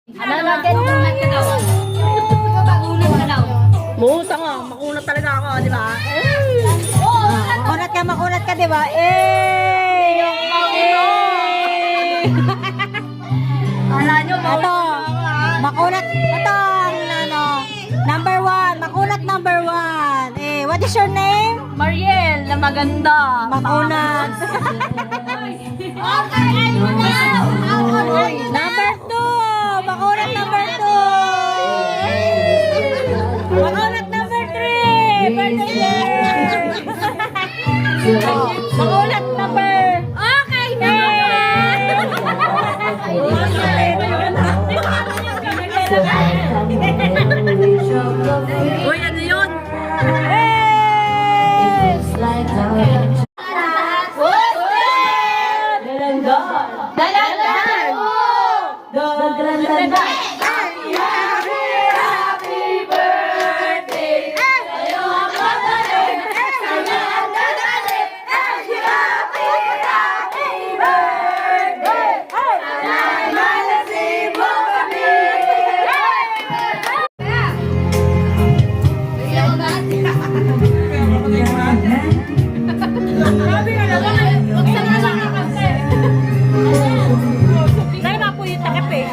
Ano natin? Makunat ka daw. Makunat ka daw. Buta nga, makunat talaga ako, di ba? Makunat ka, di ba? Eh! Kala nyo, Ito, makunat. Ito ang ano, number 1. Makunat number 1. Eh, what is your name? Mariel, na maganda. Makunat. Okay, ayun na. Number 2. Makunat number 2. Makunat number 3. Birthday girl. Oh, makunat number. Okay, Uy, ano yun? Hey! Dahil nga po yung takip eh.